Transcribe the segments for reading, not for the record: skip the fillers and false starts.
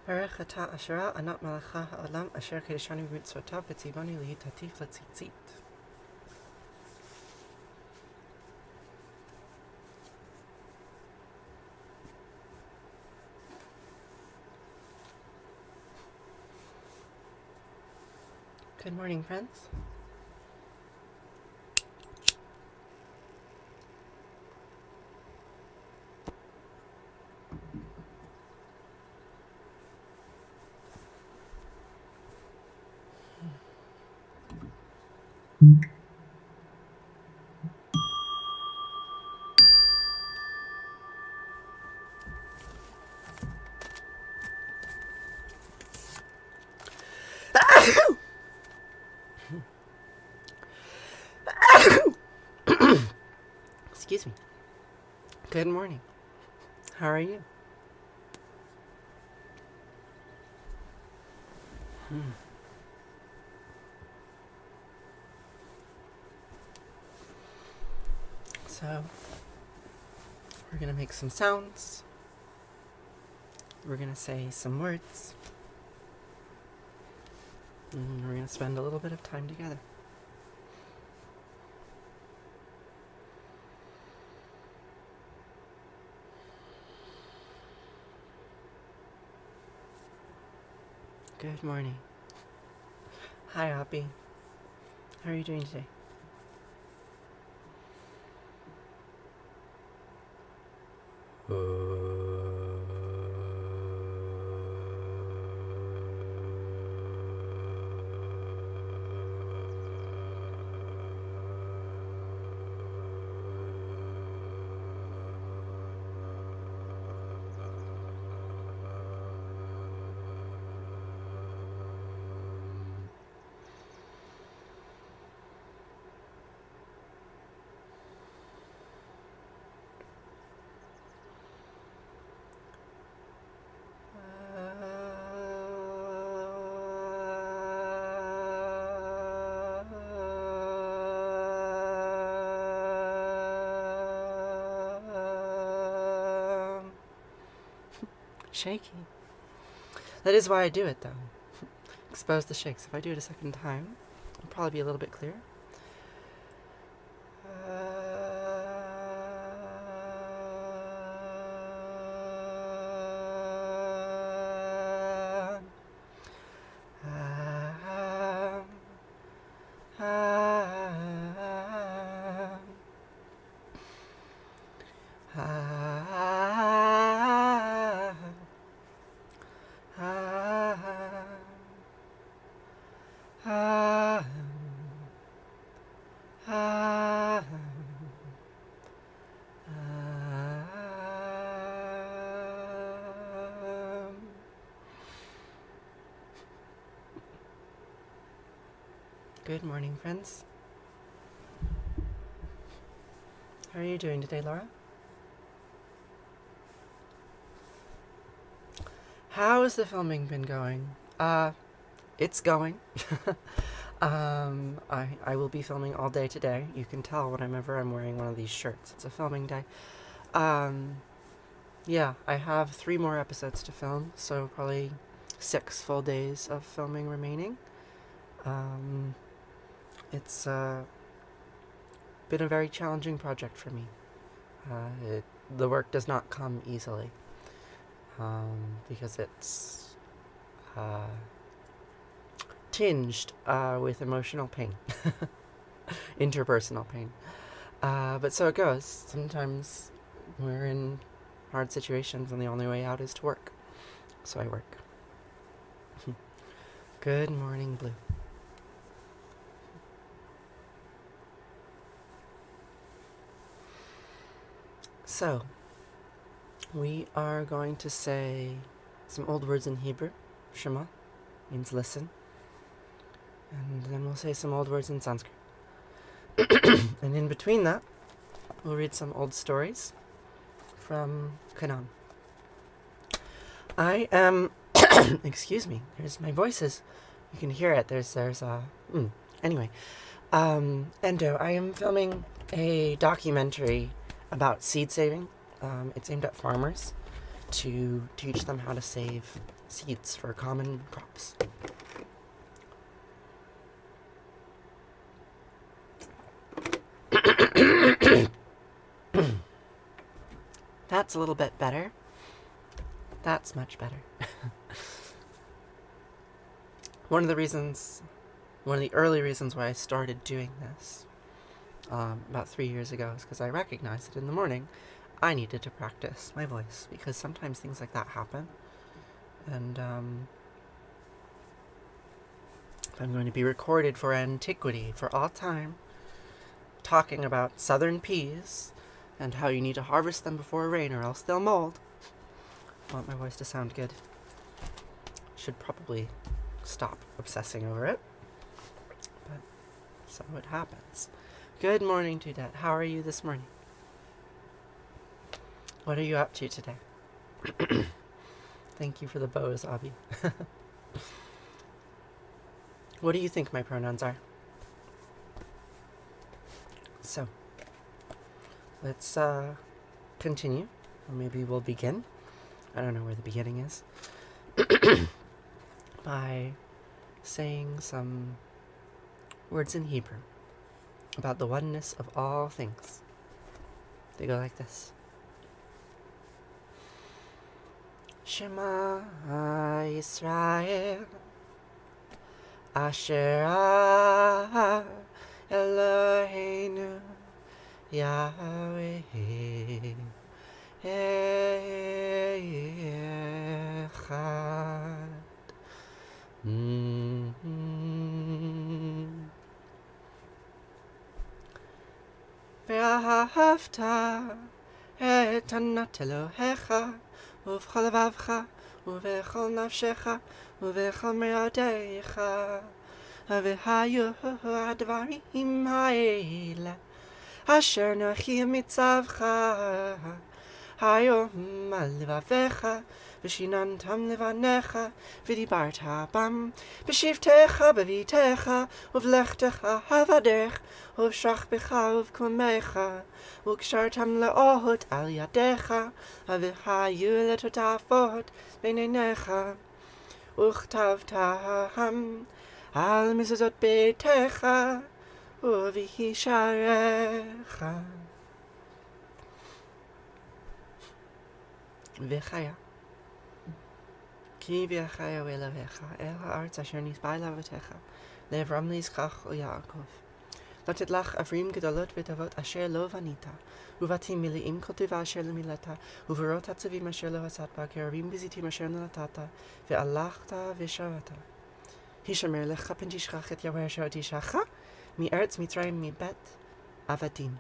Baruch atah asherah anat malacha ha'olam asher kedeshani b'mitzvotav v'tzivoni li'itatif l'tzitzit. Good morning, friends. Excuse me. Good morning. How are you? So, we're going to make some sounds. We're going to say some words. And we're going to spend a little bit of time together. Good morning. Hi, Hoppy. How are you doing today? Shaky. That is why I do it, though. Expose the shakes. If I do it a second time, it'll probably be a little bit clearer. Good morning, friends. How are you doing today, Laura? How has the filming been going? It's going. I will be filming all day today. You can tell whenever I'm wearing one of these shirts. It's a filming day. Yeah, I have 3 more episodes to film, so probably 6 full days of filming remaining. It's been a very challenging project for me. The work does not come easily, because it's tinged with emotional pain, interpersonal pain. But so it goes. Sometimes we're in hard situations and the only way out is to work. So I work. Good morning, Blue. So, we are going to say some old words in Hebrew. Shema means listen. And then we'll say some old words in Sanskrit. And in between that, we'll read some old stories from Canaan. I am, excuse me, there's my voices. You can hear it. Anyway, Endo, I am filming a documentary about seed saving. It's aimed at farmers to teach them how to save seeds for common crops. That's a little bit better. That's much better. One of the early reasons why I started doing this about 3 years ago is because I recognized that in the morning I needed to practice my voice, because sometimes things like that happen. And I'm going to be recorded for antiquity, for all time, talking about southern peas and how you need to harvest them before rain or else they'll mold. I want my voice to sound good. Should probably stop obsessing over it. But so it happens. Good morning, Dudette. How are you this morning? What are you up to today? Thank you for the bows, Abby. What do you think my pronouns are? So, let's continue. Or maybe we'll begin. I don't know where the beginning is. By saying some words in Hebrew about the oneness of all things. They go like this. Shema Yisrael Asher Eloheinu Yahweh Echad. ואהבת את ענת אלוהיך ובכל לבבך ובכל נפשך ובכל מאודיך, והיו הדברים האלה אשר נוחי מצווך היום על לבביך, ושיננתם לבניך, ודיברת בם בשבתך בביתך, ובלכתך בדרך, ובשכבך ובקומך, וקשרתם לאות על ידיך, והיו לטוטפות בין עיניך, וכתבתם על מזוזות ביתך, ובשעריך. וחיה. כי ויחיה אלוהיך אל הארץ אשר נשבע לאבותיך, לאברהם ליצחק וליעקב. לתת לך ערים גדולות וטובות אשר לא בנית, ובתים מלאים כל טובה אשר לא מילאת, וברות הצבים אשר לא עשת בה, כערים וזיתים אשר לא נטעת, והלכת ושבת. הישמר לך פן תשכח את יהוה אשר הושיעך מארץ מצרים מבית עבדים.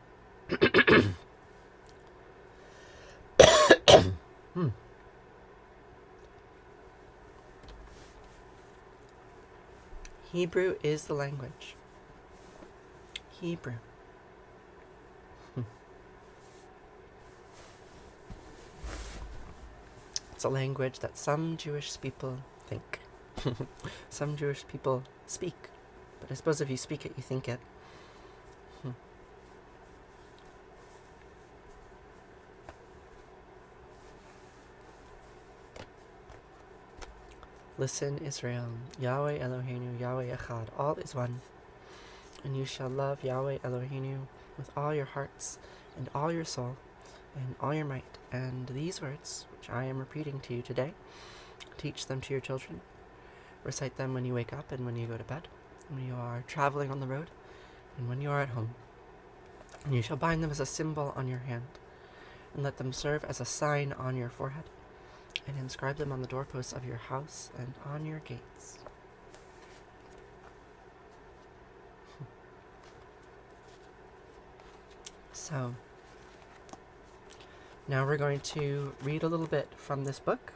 Hebrew is the language. Hebrew. It's a language that some Jewish people think. Some Jewish people speak. But I suppose if you speak it, you think it. Listen, Israel, Yahweh Eloheinu, Yahweh Echad, all is one. And you shall love Yahweh Eloheinu with all your hearts, and all your soul, and all your might. And these words, which I am repeating to you today, teach them to your children. Recite them when you wake up and when you go to bed, when you are traveling on the road, and when you are at home. And you shall bind them as a symbol on your hand, and let them serve as a sign on your forehead, and inscribe them on the doorposts of your house and on your gates. So, now we're going to read a little bit from this book,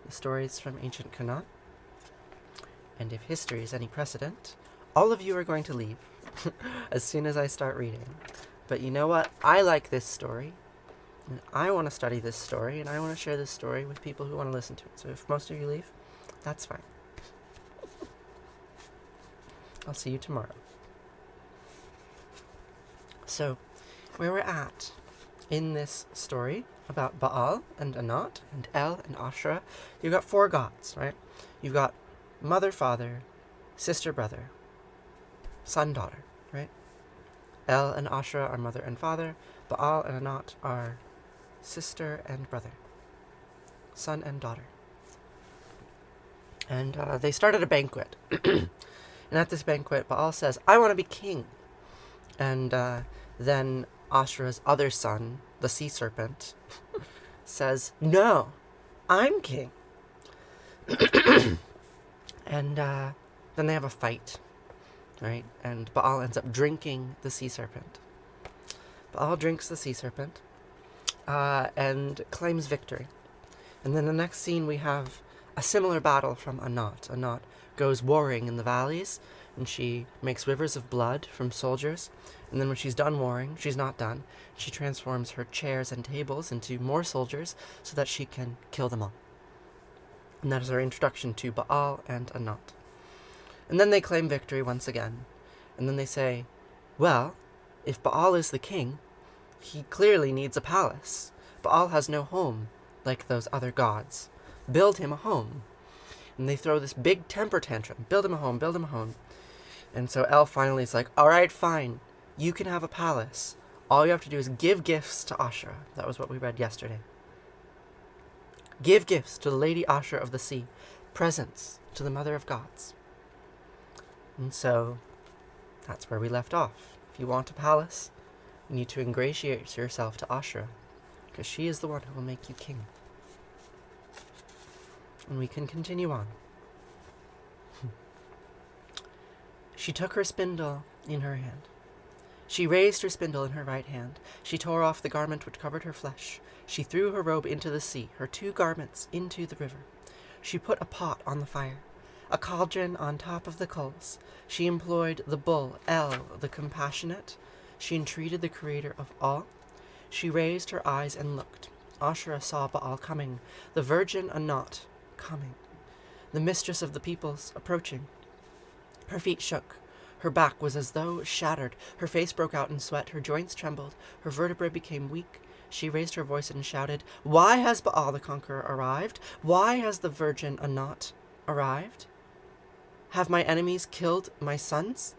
the stories from ancient Canaan. And if history is any precedent, all of you are going to leave as soon as I start reading. But you know what? I like this story. And I want to study this story, and I want to share this story with people who want to listen to it. So if most of you leave, that's fine. I'll see you tomorrow. So, where we're at in this story about Baal and Anat and El and Asherah, you've got 4 gods, right? You've got mother, father, sister, brother, son, daughter, right? El and Asherah are mother and father. Baal and Anat are sister and brother, son and daughter. And they start at a banquet. And at this banquet, Baal says, I want to be king. And then Asherah's other son, the sea serpent, says, no, I'm king. And then they have a fight, right? And Baal ends up drinking the sea serpent. Baal drinks the sea serpent and claims victory. And then the next scene we have a similar battle from Anat. Anat goes warring in the valleys, and she makes rivers of blood from soldiers. And then when she's done warring, she's not done. She transforms her chairs and tables into more soldiers so that she can kill them all. And that is our introduction to Baal and Anat. And then they claim victory once again. And then they say, well, if Baal is the king, he clearly needs a palace. Baal has no home like those other gods. Build him a home. And they throw this big temper tantrum. Build him a home, build him a home. And so El finally is like, all right, fine. You can have a palace. All you have to do is give gifts to Asherah. That was what we read yesterday. Give gifts to the Lady Asherah of the sea. Presents to the Mother of Gods. And so that's where we left off. If you want a palace, you need to ingratiate yourself to Asherah, because she is the one who will make you king. And we can continue on. She took her spindle in her hand. She raised her spindle in her right hand. She tore off the garment which covered her flesh. She threw her robe into the sea, her 2 garments into the river. She put a pot on the fire, a cauldron on top of the coals. She employed the bull, El, the compassionate. She entreated the creator of all. She raised her eyes and looked. Asherah saw Baal coming, the virgin Anat coming, the mistress of the peoples approaching. Her feet shook. Her back was as though shattered. Her face broke out in sweat. Her joints trembled. Her vertebrae became weak. She raised her voice and shouted, why has Baal the conqueror arrived? Why has the virgin Anat arrived? Have my enemies killed my sons?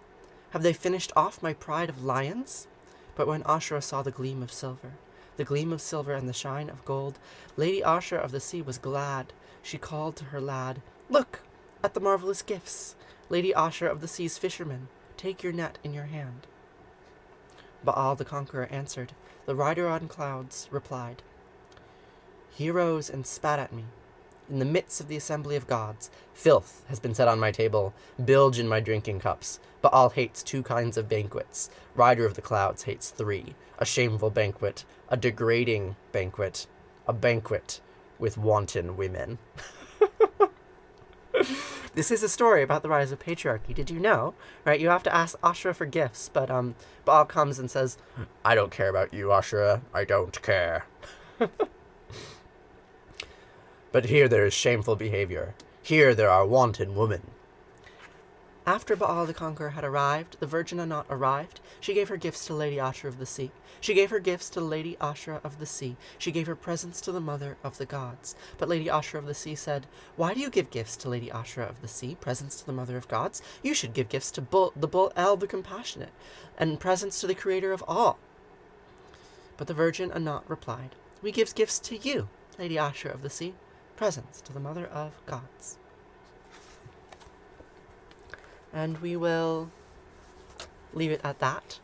Have they finished off my pride of lions? But when Asherah saw the gleam of silver and the shine of gold, Lady Asherah of the sea was glad. She called to her lad, look at the marvelous gifts. Lady Asherah of the sea's fisherman, take your net in your hand. Baal the conqueror answered. The rider on clouds replied. He arose and spat at me. In the midst of the assembly of gods, filth has been set on my table, bilge in my drinking cups. Baal hates 2 kinds of banquets. Rider of the clouds hates 3. A shameful banquet, a degrading banquet, a banquet with wanton women. This is a story about the rise of patriarchy. Did you know? Right? You have to ask Asherah for gifts, but Baal comes and says, I don't care about you, Asherah. I don't care. But here there is shameful behavior. Here there are wanton women. After Baal the conqueror had arrived, the virgin Anat arrived. She gave her gifts to Lady Asherah of the sea. She gave her gifts to Lady Asherah of the sea. She gave her presents to the Mother of the Gods. But Lady Asherah of the sea said, why do you give gifts to Lady Asherah of the sea, presents to the Mother of Gods? You should give gifts to the bull El the compassionate, and presents to the creator of all. But the virgin Anat replied, we give gifts to you, Lady Asherah of the sea, presents to the Mother of Gods. And we will leave it at that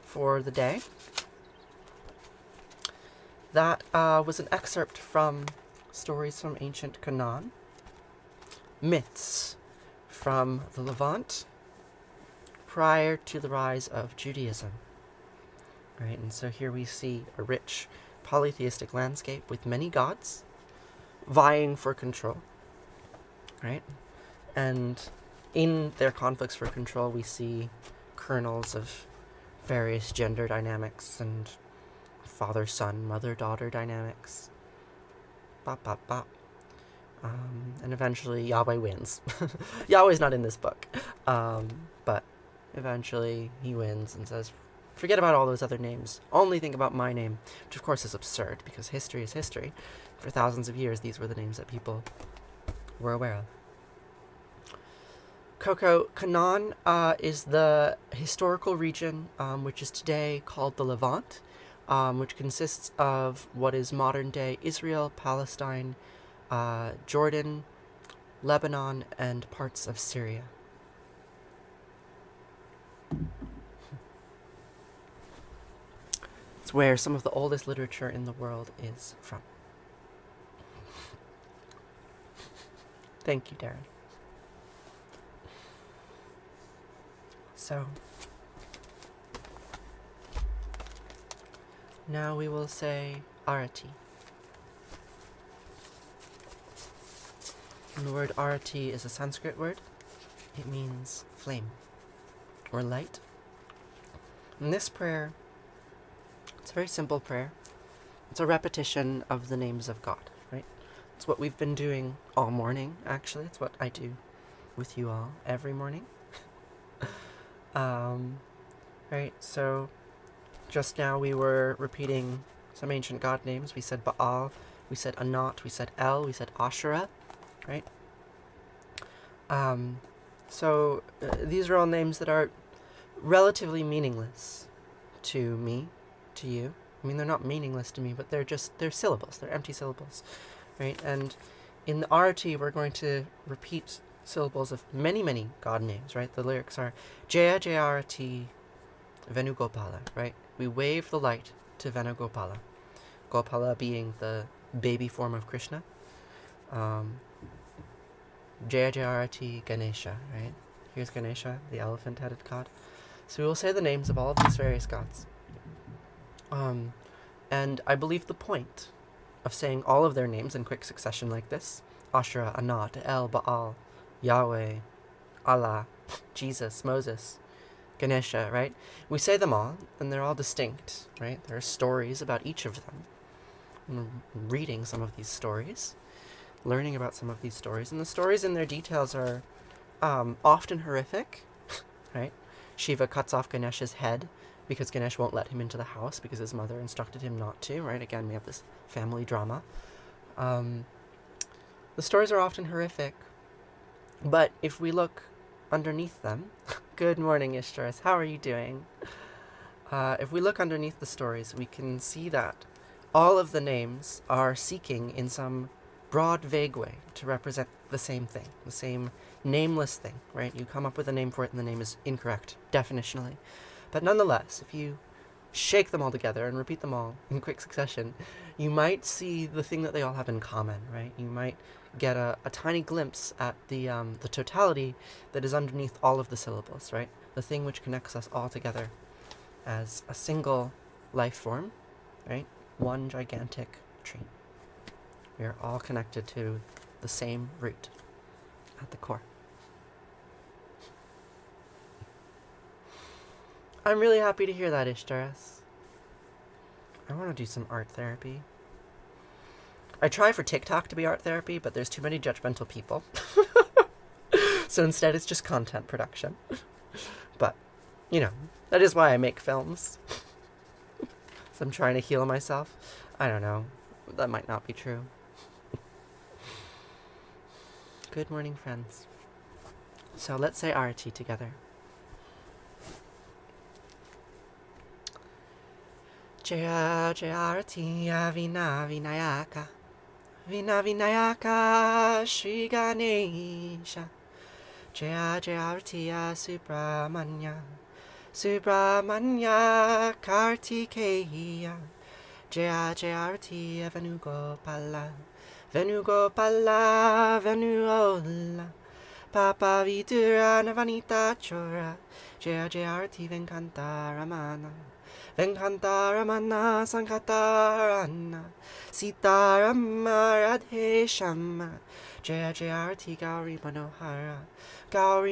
for the day. That was an excerpt from Stories from Ancient Canaan, myths from the Levant prior to the rise of Judaism. Right, and so here we see a rich polytheistic landscape with many gods vying for control. Right? And in their conflicts for control, we see kernels of various gender dynamics and father-son, mother-daughter dynamics. Bop, bop, bop. And eventually Yahweh wins. Yahweh's not in this book. But eventually he wins and says, Forget about all those other names. Only think about my name, which of course is absurd, because history is history. For thousands of years, these were the names that people were aware of. Coco, Canaan is the historical region which is today called the Levant, which consists of what is modern-day Israel, Palestine, Jordan, Lebanon, and parts of Syria. It's where some of the oldest literature in the world is from. Thank you, Darren. So, now we will say Arati. And the word Arati is a Sanskrit word. It means flame or light. In this prayer, it's a very simple prayer. It's a repetition of the names of God, right? It's what we've been doing all morning, actually. It's what I do with you all every morning. Right, so just now we were repeating some ancient god names. We said Baal, we said Anat, we said El, we said Asherah, right? These are all names that are relatively meaningless to me, to you. I mean, they're not meaningless to me, but they're syllables. They're empty syllables, right? And in the Arati, we're going to repeat syllables of many, many god names, right? The lyrics are Jaya Jaya Arati Venugopala, right? We wave the light to Venugopala. Gopala being the baby form of Krishna. Jaya Jaya Arati Ganesha, right? Here's Ganesha, the elephant-headed god. So we will say the names of all of these various gods. And I believe the point of saying all of their names in quick succession like this, Asherah, Anat, El, Baal, Yahweh, Allah, Jesus, Moses, Ganesha, right? We say them all, and they're all distinct, right? There are stories about each of them. I'm reading some of these stories, learning about some of these stories, and the stories in their details are often horrific, right? Shiva cuts off Ganesha's head because Ganesh won't let him into the house because his mother instructed him not to, right? Again, we have this family drama. The stories are often horrific, but if we look underneath them, good morning, Ishtaras, how are you doing? If we look underneath the stories, we can see that all of the names are seeking in some broad, vague way to represent the same thing, the same nameless thing, right? You come up with a name for it and the name is incorrect, definitionally. But nonetheless, if you shake them all together and repeat them all in quick succession, you might see the thing that they all have in common, right? You might get a tiny glimpse at the totality that is underneath all of the syllables, right? The thing which connects us all together as a single life form, right? One gigantic tree. We are all connected to the same root at the core. I'm really happy to hear that, Ishtaras. I want to do some art therapy. I try for TikTok to be art therapy, but there's too many judgmental people. So instead it's just content production. But, you know, that is why I make films. So I'm trying to heal myself. I don't know. That might not be true. Good morning, friends. So let's say Arati together. Jaya Jaya Arati Vina Vinayaka Vina Vinayaka Shri Ganesha Jaya Jaya Arati Subramanya Subramanya Kartikeya Jaya Jaya Arati Venugopala Venugopala Venuola Papa Vidura Navanita Chora Jaya Jaya Arati Venkanta Ramana Venkanta Sankatarana Sitarama Radhe Shama Jaya Jaya Arati Gauri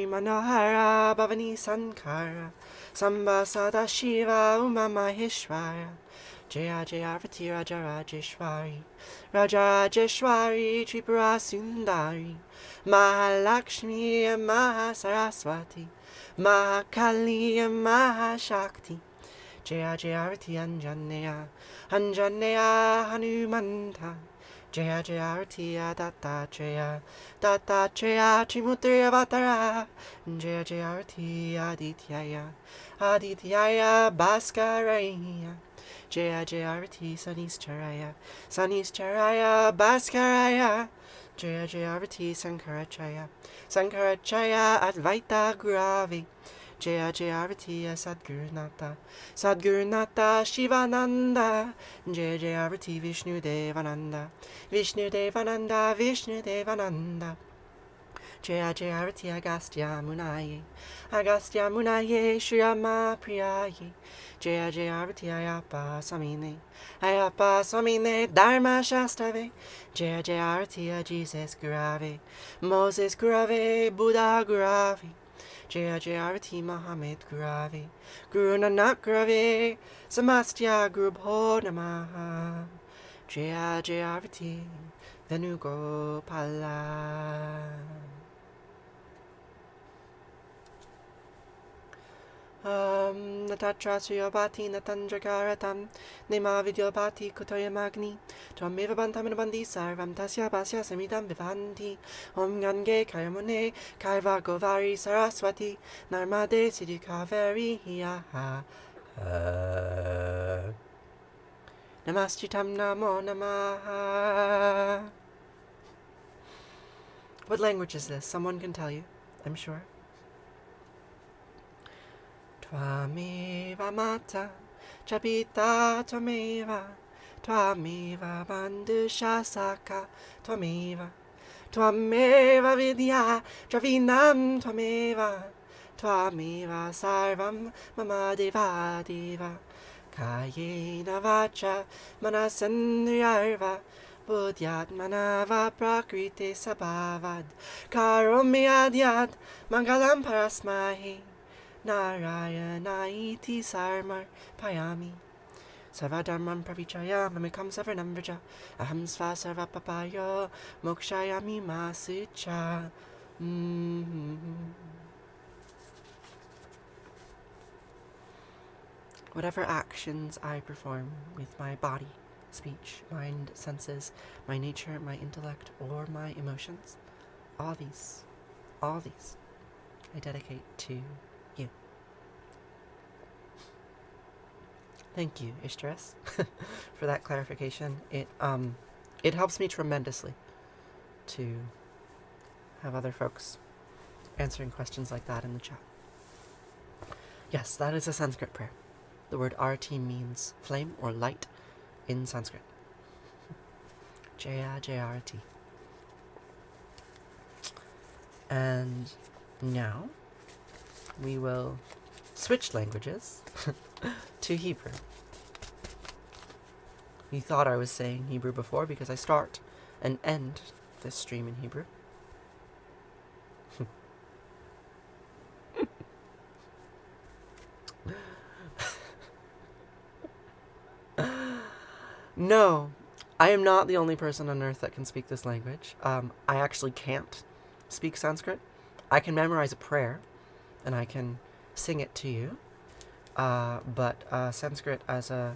Manohara Bhavani Sankara Samba Sada Shiva Uma Maheshwara Jaya Jaya Arati Raja Rajeshwari Tripura Sundari Mahalakshmi Mahasaraswati Mahakali Mahashakti Jaya Jayarati Anjaneya, Anjaneya Hanumanta, Jaya Jayarati Dattatreya, Dattatreya Trimurti Avatara, Jaya Jayarati Adityaya, Adityaya Bhaskaraya, Jaya Jayarati Sanistaraya, Sanistaraya Bhaskaraya, Jaya Jayarati Sankaracharya, Sankaracharya Advaita Guravi, Jaya Jayarati Sadgurunata, Sadgurunata Shivananda, Jaya Jayarati Vishnu Devananda, Vishnu Devananda, Vishnu Devananda, Jaya Jayarati Agastya Munaye, Agastya Munaye Shriyama Priyaye, Jaya Jayarati Ayapa Samine, Ayapa Samine Dharma Shastave, Jaya Jayarati Jesus Gurave, Moses Gurave, Buddha Gurave, Jaya Jayarati Muhammad Gurave, Guru Nanak Gurave, Samastya Guru Bho Namaha, Jaya Jayarati Venugopala. Natatra Suyobati Natandrakaratam Nema Vidyobati Kutoya Magni Twameva Bantamabandi Sarvam Tasya Basya Samidam Vivanti Om Gange Kayamune Kaiva Govari Saraswati Narmade Siddhi Kaveri Hiyaha Namastitam Namo Namaha. What language is this? Someone can tell you, I'm sure. Twameva Mata Chapita Twameva Twameva Bandusha Saka Twameva Twameva Vidya Dravinam Twameva Twameva Sarvam Mama Deva Deva Kayena Vacha Manasendriyarva Buddhyat Manava Prakriti Sabhavad Karomyadyat Mangalam Parasmahi Narayana iti sarmar payami Sarvadharmam pravichaya mamikam savarnam vraja Aham sva sarvapapayo mokshayami masucha. Whatever actions I perform with my body, speech, mind, senses, my nature, my intellect, or my emotions, all these I dedicate to you. Thank you, Ishtaras, for that clarification. It helps me tremendously to have other folks answering questions like that in the chat. Yes, that is a Sanskrit prayer. The word arati means flame or light in Sanskrit. Jaya Jayarati. And now we will switch languages to Hebrew. You thought I was saying Hebrew before because I start and end this stream in Hebrew. No, I am not the only person on earth that can speak this language. I actually can't speak Sanskrit. I can memorize a prayer, and I can sing it to you. But Sanskrit as a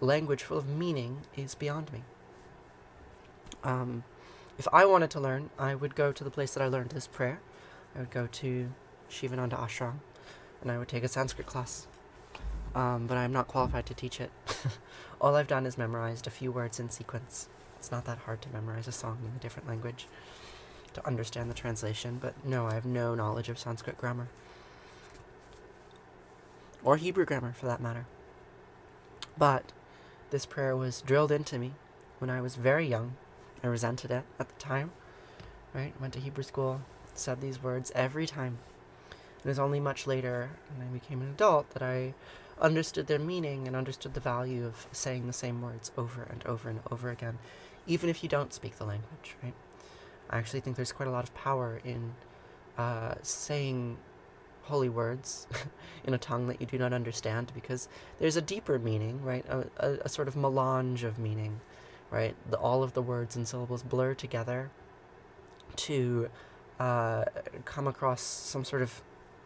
language full of meaning is beyond me. If I wanted to learn, I would go to the place that I learned this prayer. I would go to Shivananda Ashram, and I would take a Sanskrit class. But I'm not qualified to teach it. All I've done is memorized a few words in sequence. It's not that hard to memorize a song in a different language to understand the translation, but no, I have no knowledge of Sanskrit grammar. Or Hebrew grammar, for that matter. But this prayer was drilled into me when I was very young. I resented it at the time, right? Went to Hebrew school, said these words every time. It was only much later, when I became an adult, that I understood their meaning and understood the value of saying the same words over and over and over again, even if you don't speak the language, right? I actually think there's quite a lot of power in saying holy words in a tongue that you do not understand, because there's a deeper meaning, right? A sort of melange of meaning, right? All of the words and syllables blur together to come across some sort of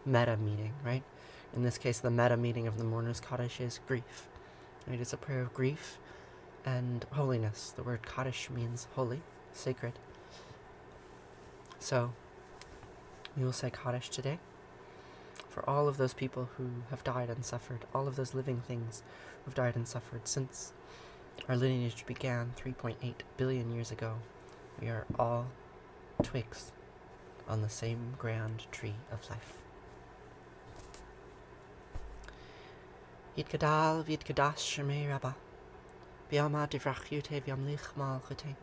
meta meaning, right? In this case, the meta meaning of the Mourner's Kaddish is grief. Right? It's a prayer of grief and holiness. The word Kaddish means holy, sacred. So, we will say Kaddish today for all of those people who have died and suffered, all of those living things who have died and suffered since our lineage began 3.8 billion years ago. We are all twigs on the same grand tree of life. Yidgadal vidgadash shemei rabba. Biama divrachute viamlich mal chute.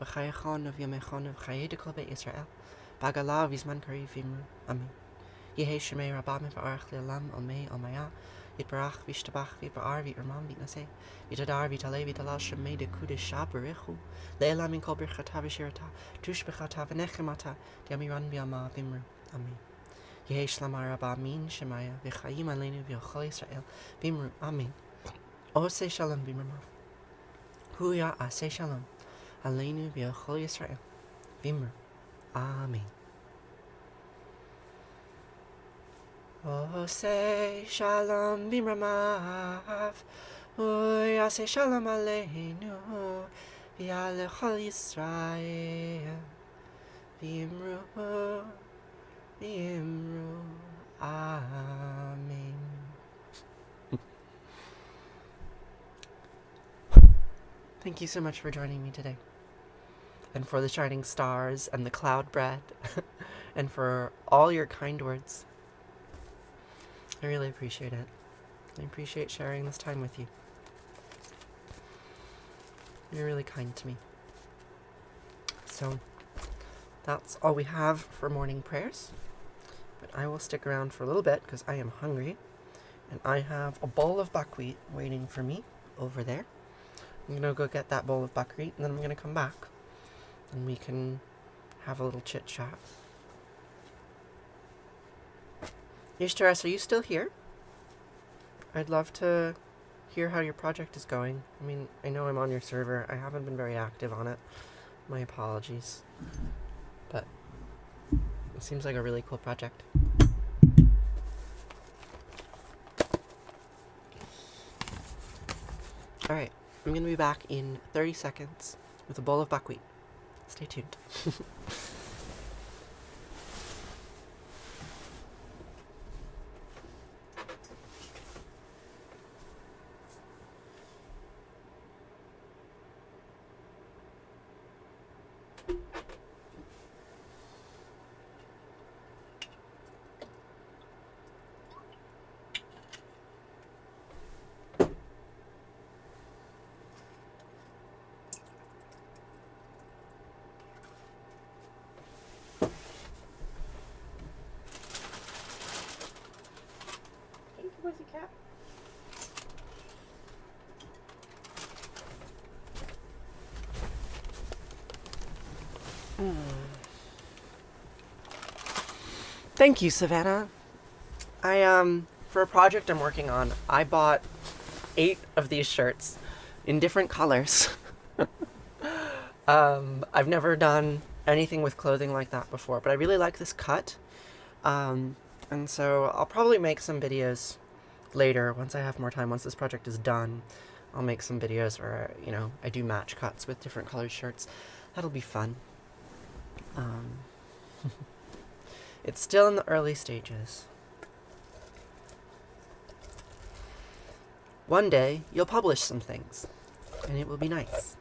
B'chayachon of yamechon of chayedikol be Israel. Bagalav isman kari vimru. Amen. Yehe shemei rabba mevarach le'olam omei omaya. Yitbarach vishtabach v'bar v'irmam v'naseh. Yitadar v'taleh v'talal shemei dekudish shabarichu. Le'elam in kol birchata v'shirata. Tush b'chata v'nechemata. Diamiran biama vimru. Amen. Yehi Shlamar Rabba Min Shemaya V'chayim Aleinu V'yochol Yisrael V'imru Amen. Oseh Shalom V'imru Huya Aseh Shalom Aleinu V'yochol Yisrael V'imru Amen. Oseh Shalom V'imramav Huya Aseh Shalom Aleinu V'yalechol Yisrael V'imru V'imru Amen. Thank you so much for joining me today, and for the shining stars and the cloud bread, and for all your kind words. I really appreciate it. I appreciate sharing this time with you. You're really kind to me. So, that's all we have for morning prayers. But I will stick around for a little bit because I am hungry. And I have a bowl of buckwheat waiting for me over there. I'm going to go get that bowl of buckwheat and then I'm going to come back. And we can have a little chit chat. Ishtaras, are you still here? I'd love to hear how your project is going. I mean, I know I'm on your server. I haven't been very active on it. My apologies. But it seems like a really cool project. Alright, I'm going to be back in 30 seconds with a bowl of buckwheat. Stay tuned. Pussycat. Thank you, Savannah. For a project I'm working on, I bought 8 of these shirts in different colors. I've never done anything with clothing like that before, but I really like this cut. And so I'll probably make some videos later once I have more time. Once this project is done, I'll make some videos where, I do match cuts with different colored shirts. That'll be fun. It's still in the early stages. One day, you'll publish some things, and it will be nice.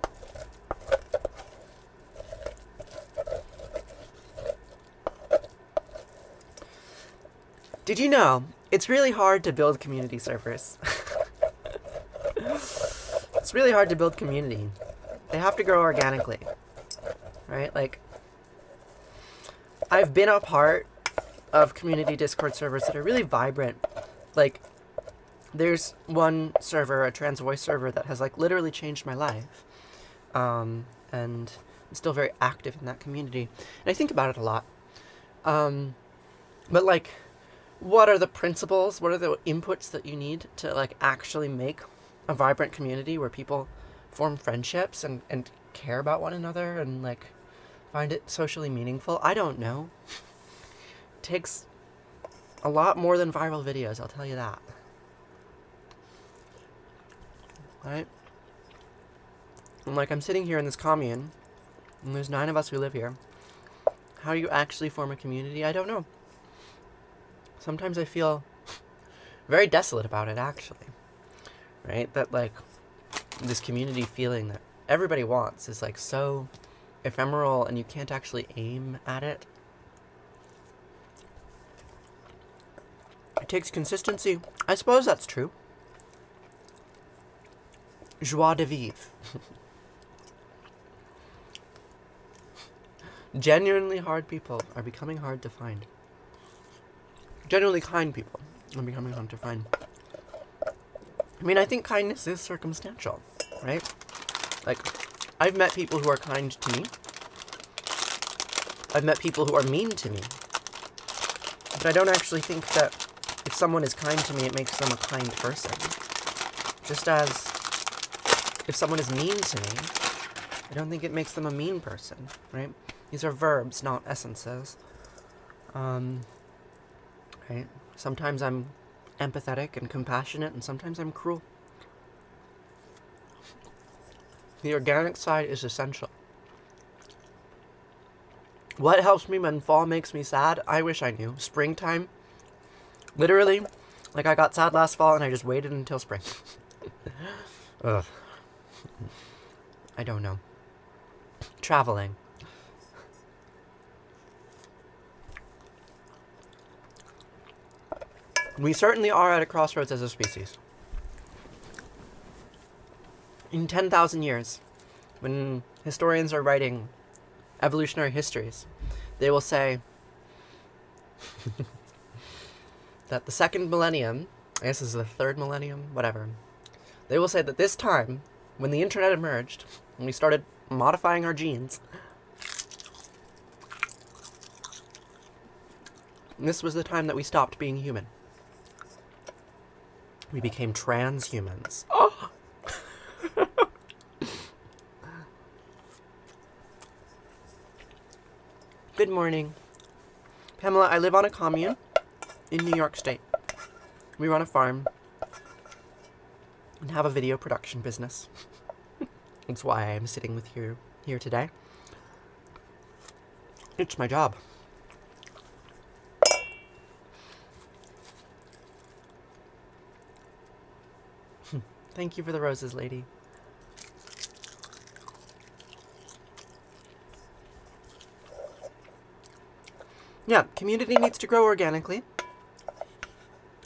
Did you know, it's really hard to build community servers. It's really hard to build community. They have to grow organically, right? Like, I've been a part of community Discord servers that are really vibrant. Like, there's one server, a trans voice server, that has, literally changed my life. And I'm still very active in that community. And I think about it a lot. But, what are the principles? What are the inputs that you need to, actually make a vibrant community where people form friendships and care about one another and, find it socially meaningful? I don't know. It takes A lot more than viral videos, I'll tell you that. Right? And like, I'm sitting here in this commune, and there's 9 of us who live here. How do you actually form a community? I don't know. Sometimes I feel very desolate about it, actually. Right? That, like, this community feeling that everybody wants is, like, so ephemeral, and you can't actually aim at it. It takes consistency. I suppose that's true. Joie de vivre. Genuinely hard people are becoming hard to find. Genuinely kind people are becoming hard to find. I mean, I think kindness is circumstantial, right? Like, I've met people who are kind to me. I've met people who are mean to me. But I don't actually think that if someone is kind to me, it makes them a kind person. Just as if someone is mean to me, I don't think it makes them a mean person, right? These are verbs, not essences. Right? Sometimes I'm empathetic and compassionate, and sometimes I'm cruel. The organic side is essential. What helps me when fall makes me sad? I wish I knew. Springtime. Literally, like, I got sad last fall and I just waited until spring. Ugh. I don't know. Traveling. We certainly are at a crossroads as a species. In 10,000 years, when historians are writing evolutionary histories, they will say that the second millennium, I guess this is the third millennium, whatever, they will say that this time, when the internet emerged, and we started modifying our genes, this was the time that we stopped being human. We became transhumans. Oh! Good morning. Pamela, I live on a commune in New York State. We run a farm and have a video production business. That's why I am sitting with you here today. It's my job. Thank you for the roses, lady. Yeah, community needs to grow organically.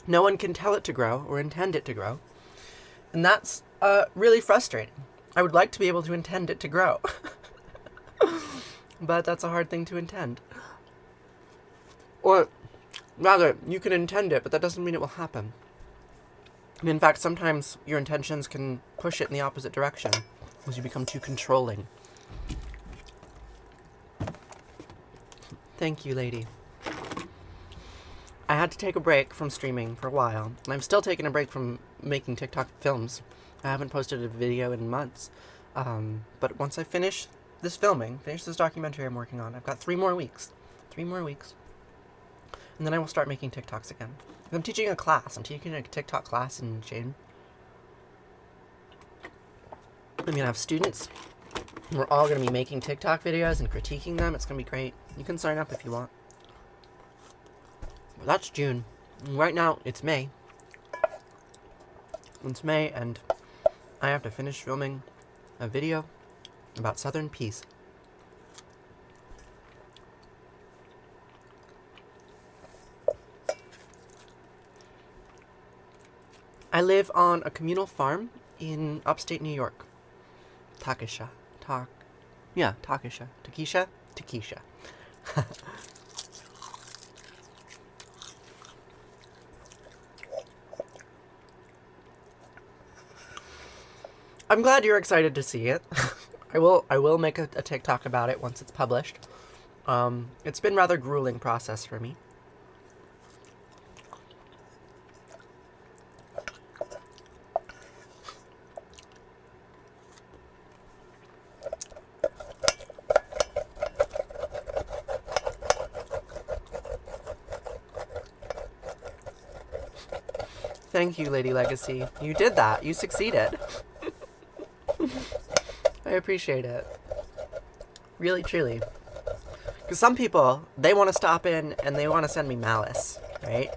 No one can tell it to grow or intend it to grow. And that's really frustrating. I would like to be able to intend it to grow. But that's a hard thing to intend. Or rather, you can intend it, but that doesn't mean it will happen. And in fact, sometimes your intentions can push it in the opposite direction as you become too controlling. Thank you, lady. I had to take a break from streaming for a while, and I'm still taking a break from making TikTok films. I haven't posted a video in months. But once I finish this filming, finish this documentary I'm working on, I've got 3 more weeks. 3 more weeks. And then I will start making TikToks again. I'm teaching a class. I'm teaching a TikTok class in June. I'm going to have students. We're all going to be making TikTok videos and critiquing them. It's going to be great. You can sign up if you want. But that's June. And right now, it's May. It's May, and I have to finish filming a video about Southern peace. I live on a communal farm in upstate New Takesha. Takesha. I'm glad you're excited to see it. I will make a TikTok about it once it's published. It's been a rather grueling process for me. Thank you, Lady Legacy. You did that. You succeeded. I appreciate it. Really, truly. Because some people, they want to stop in and they want to send me malice, right?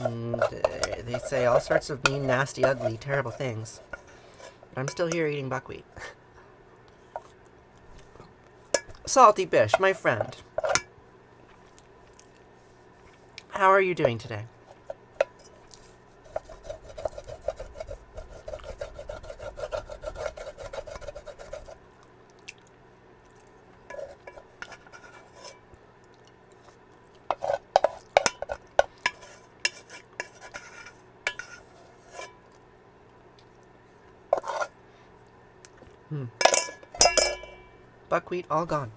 And they say all sorts of mean, nasty, ugly, terrible things. But I'm still here eating buckwheat. Salty Bish, my friend. How are you doing today? Buckwheat all gone.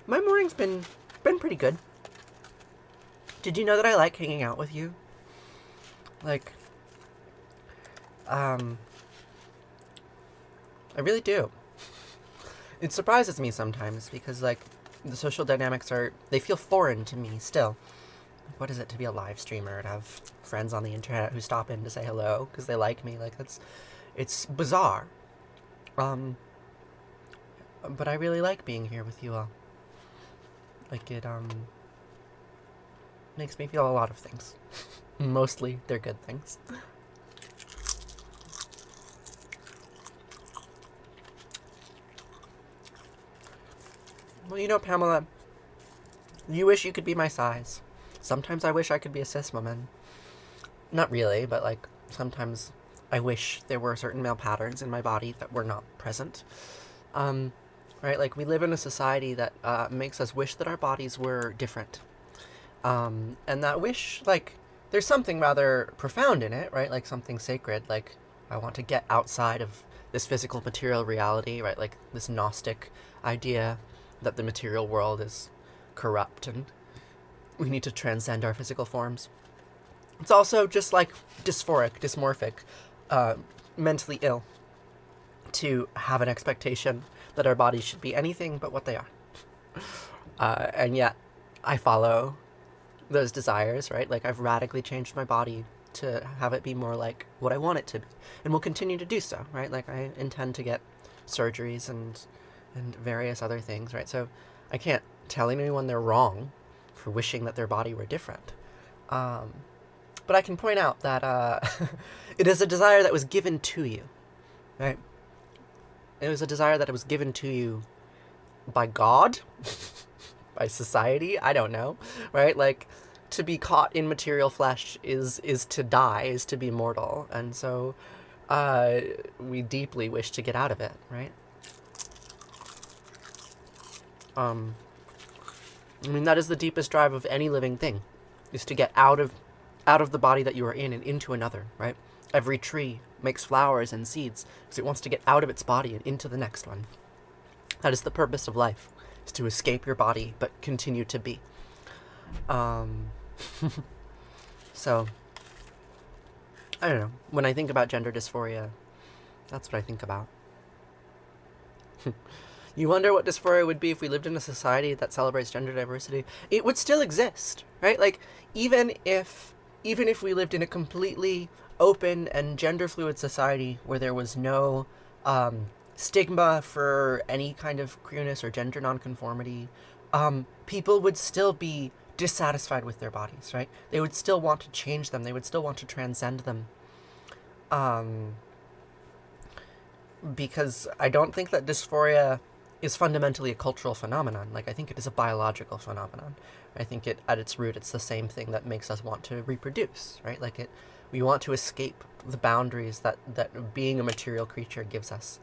My morning's been pretty good. Did you know that I like hanging out with you? Like, I really do. It surprises me sometimes because, like, the social dynamics they feel foreign to me still. What is it to be a live streamer, to have friends on the internet who stop in to say hello because they like me? Like, it's bizarre. But I really like being here with you all. Like, it, makes me feel a lot of things. Mostly, they're good things. Well, you know, Pamela, you wish you could be my size. Sometimes I wish I could be a cis woman. Not really, but, like, sometimes I wish there were certain male patterns in my body that were not present. Right? Like, we live in a society that makes us wish that our bodies were different. And that wish, like, there's something rather profound in it, right? Like, something sacred. Like, I want to get outside of this physical material reality, right? Like, this Gnostic idea that the material world is corrupt and we need to transcend our physical forms. It's also just, like, dysmorphic, mentally ill to have an expectation that our bodies should be anything but what they are. And yet, I follow those desires, right? Like, I've radically changed my body to have it be more like what I want it to be. And will continue to do so, right? Like, I intend to get surgeries and various other things, right? So I can't tell anyone they're wrong for wishing that their body were different. But I can point out that it is a desire that was given to you, right? It was a desire that was given to you by God, by society, I don't know, right? Like, to be caught in material flesh is to die, is to be mortal. And so we deeply wish to get out of it, right? I mean, that is the deepest drive of any living thing, is to get out of the body that you are in and into another, right? Every tree makes flowers and seeds because it wants to get out of its body and into the next one. That is the purpose of life, is to escape your body but continue to be. So, I don't know. When I think about gender dysphoria, that's what I think about. You wonder what dysphoria would be if we lived in a society that celebrates gender diversity. It would still exist, right? Like, even if we lived in a completely open and gender fluid society where there was no stigma for any kind of queerness or gender nonconformity, people would still be dissatisfied with their bodies, right? They would still want to change them. They would still want to transcend them. Because I don't think that dysphoria is fundamentally a cultural phenomenon. Like, I think it is a biological phenomenon. I think at its root, it's the same thing that makes us want to reproduce, right? Like, we want to escape the boundaries that being a material creature gives us.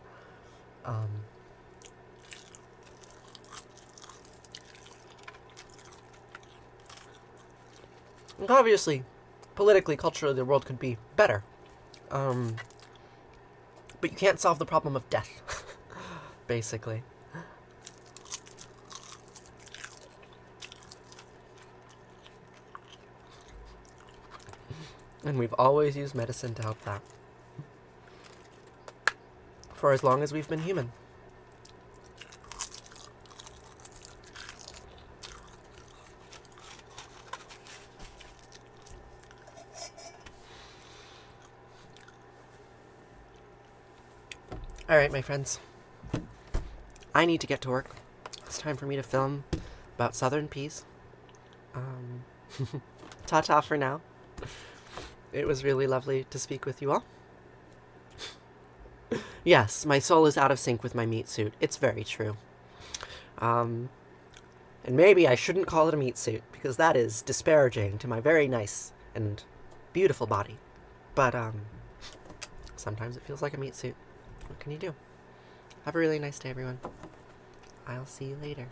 Obviously, politically, culturally, the world could be better. But you can't solve the problem of death, basically. And we've always used medicine to help that. For as long as we've been human. Alright, my friends. I need to get to work. It's time for me to film about Southern peas. Ta-ta for now. It was really lovely to speak with you all. Yes, my soul is out of sync with my meat suit. It's very true. And maybe I shouldn't call it a meat suit, because that is disparaging to my very nice and beautiful body. But, sometimes it feels like a meat suit. What can you do? Have a really nice day, everyone. I'll see you later.